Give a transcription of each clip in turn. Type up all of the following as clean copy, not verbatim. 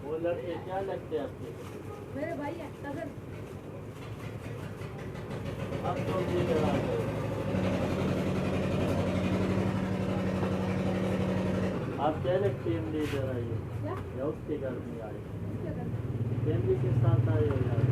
वो लड़के क्या लगते हैं आपके? मेरे भाई है कजन। आप कौन सी जगह पे? आप कह रहे टीम लीडर आइए या उसके घर में आए? फैमिली के साथ आए हो यार?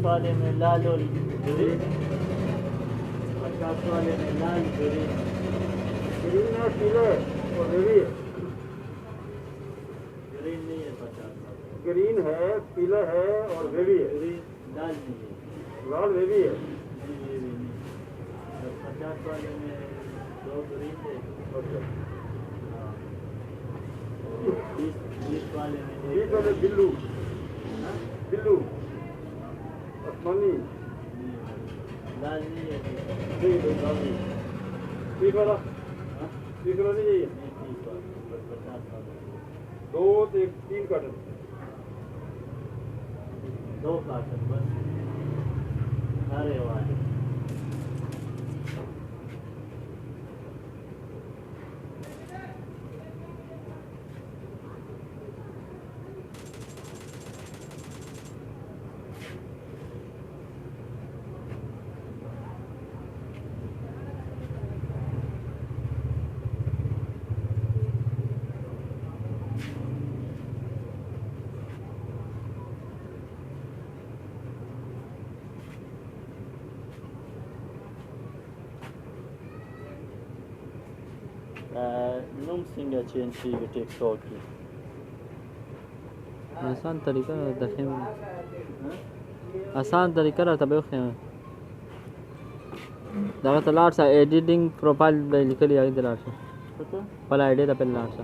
वाले में लाल और ग्रीन, 50 वाले में लाल ग्रीन है, पीले और ग्रीन है। ग्रीन नहीं है 50 वाले। ग्रीन है, पीला है और बेबी है। ग्रीन लाल नहीं है। लाल बेबी है। नहीं ये भी नहीं। 50 वाले में 2 ग्रीन थे। अच्छा। हाँ। 20 वाले में 20 वाले बिल्लू, बिल्लू आसमानी लाल नहीं है। ठीक है, लाल नहीं। 30 वाला, 30 वाला नहीं चाहिए। नहीं 30 वाला, बस 50 वाला। 2 से 3 कार्टन। 2 कार्टन बस। हरे वाले। Não singa cienci के टिकटॉक की आसान तरीका देखे आसान तरीका रहता है बेखे दागा तलार सा एडिटिंग प्रोफाइल पे लिख लिया इधर आ सा पहला आईडी था पहला आ सा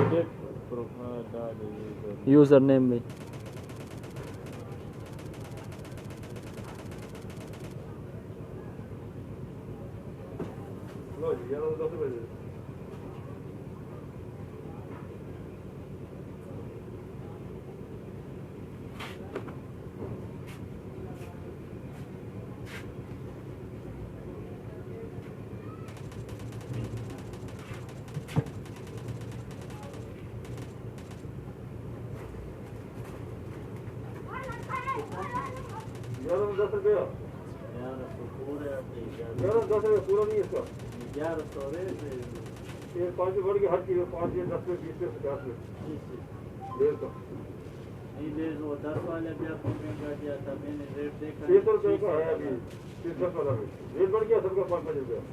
एडिट प्रोफाइल यूजर नेम भी लो जी, यार 10 रुपए दे। यार 10 रुपए। यार तो पूरे यार 10 रुपए पूरा नहीं है इसका। 1100 रे ये 5 बढ़ के हर चीज 5 10 में 20 में 50 में 150। नहीं पिछले वो 10 वाले भी आपको महंगा दिया था, मैंने रेट देखा 30 रुपये का है अभी 30 वाला भी रेट बढ़ गया सबका 5-5 रुपया।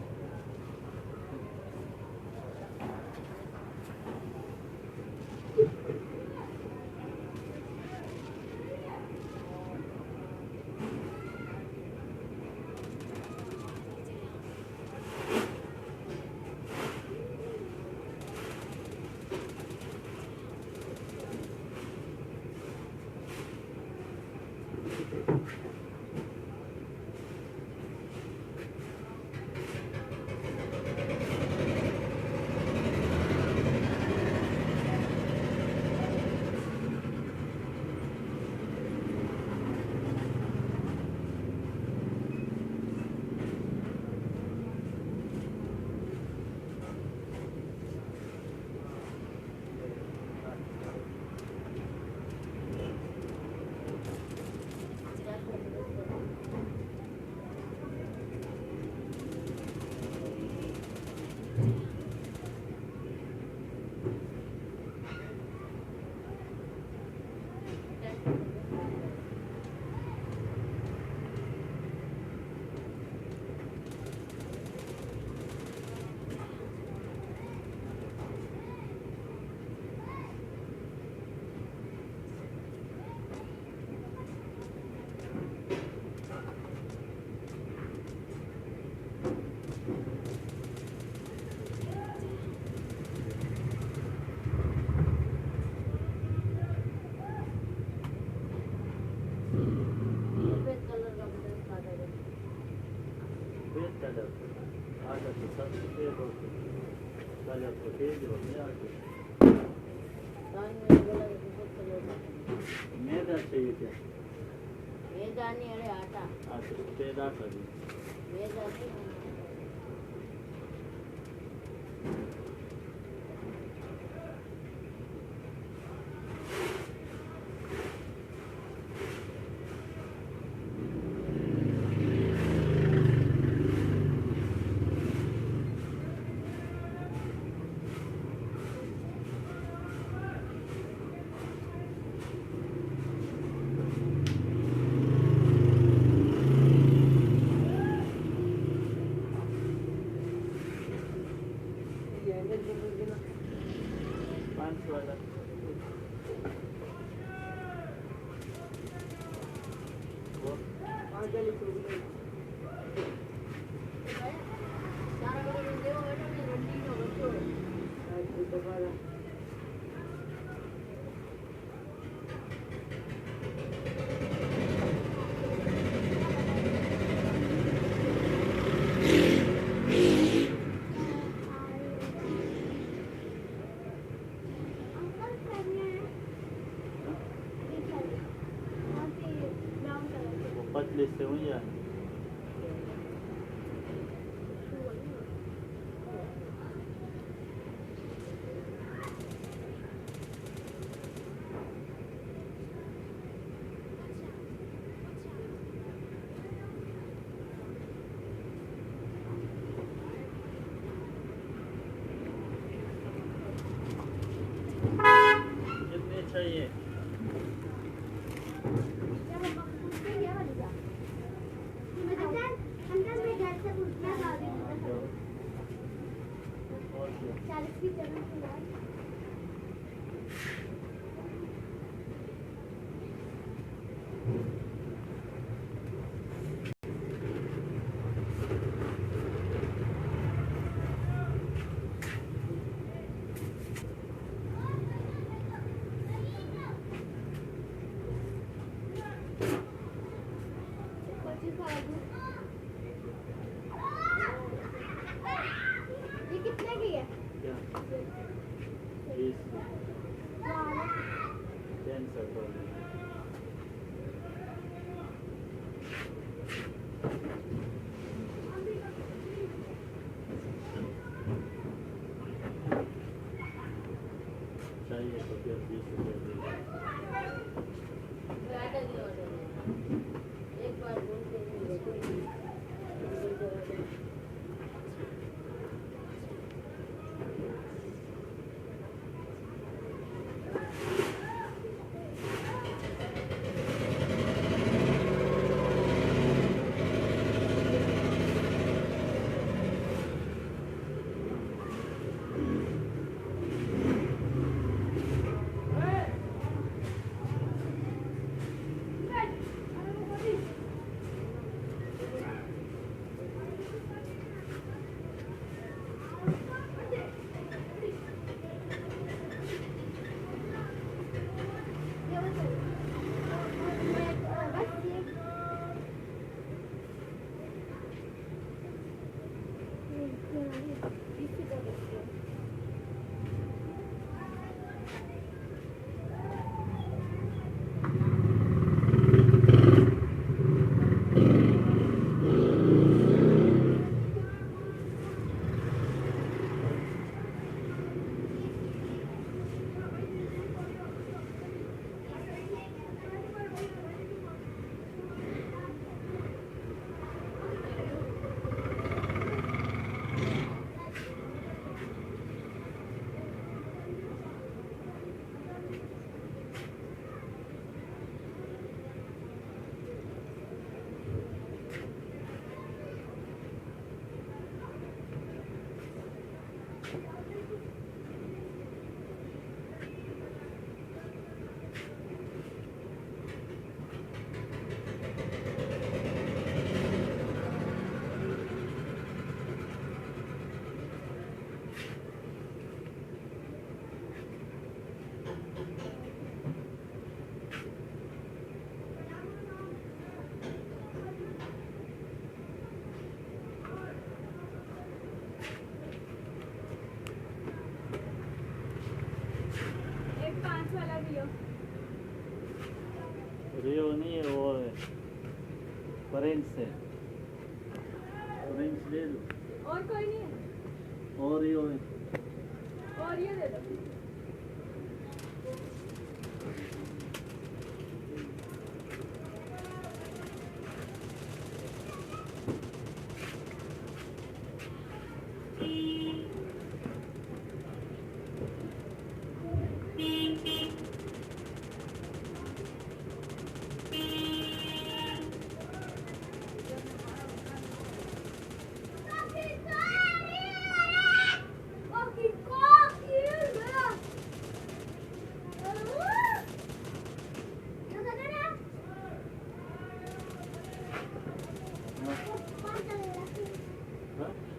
मैदा चाहिए क्या? मैदा नहीं, अरे आटा। सफेद आटा भी मैदा नहीं। पतले से हुई है। कितने चाहिए? ये कितने की है? क्या? 20 कैंसर कर चाहिए तो फिर 20 रुपये रियो नहीं है वो है ऑरेंज से ऑरेंज ले लो और कोई नहीं है और रियो है और ये दे दो हाँ?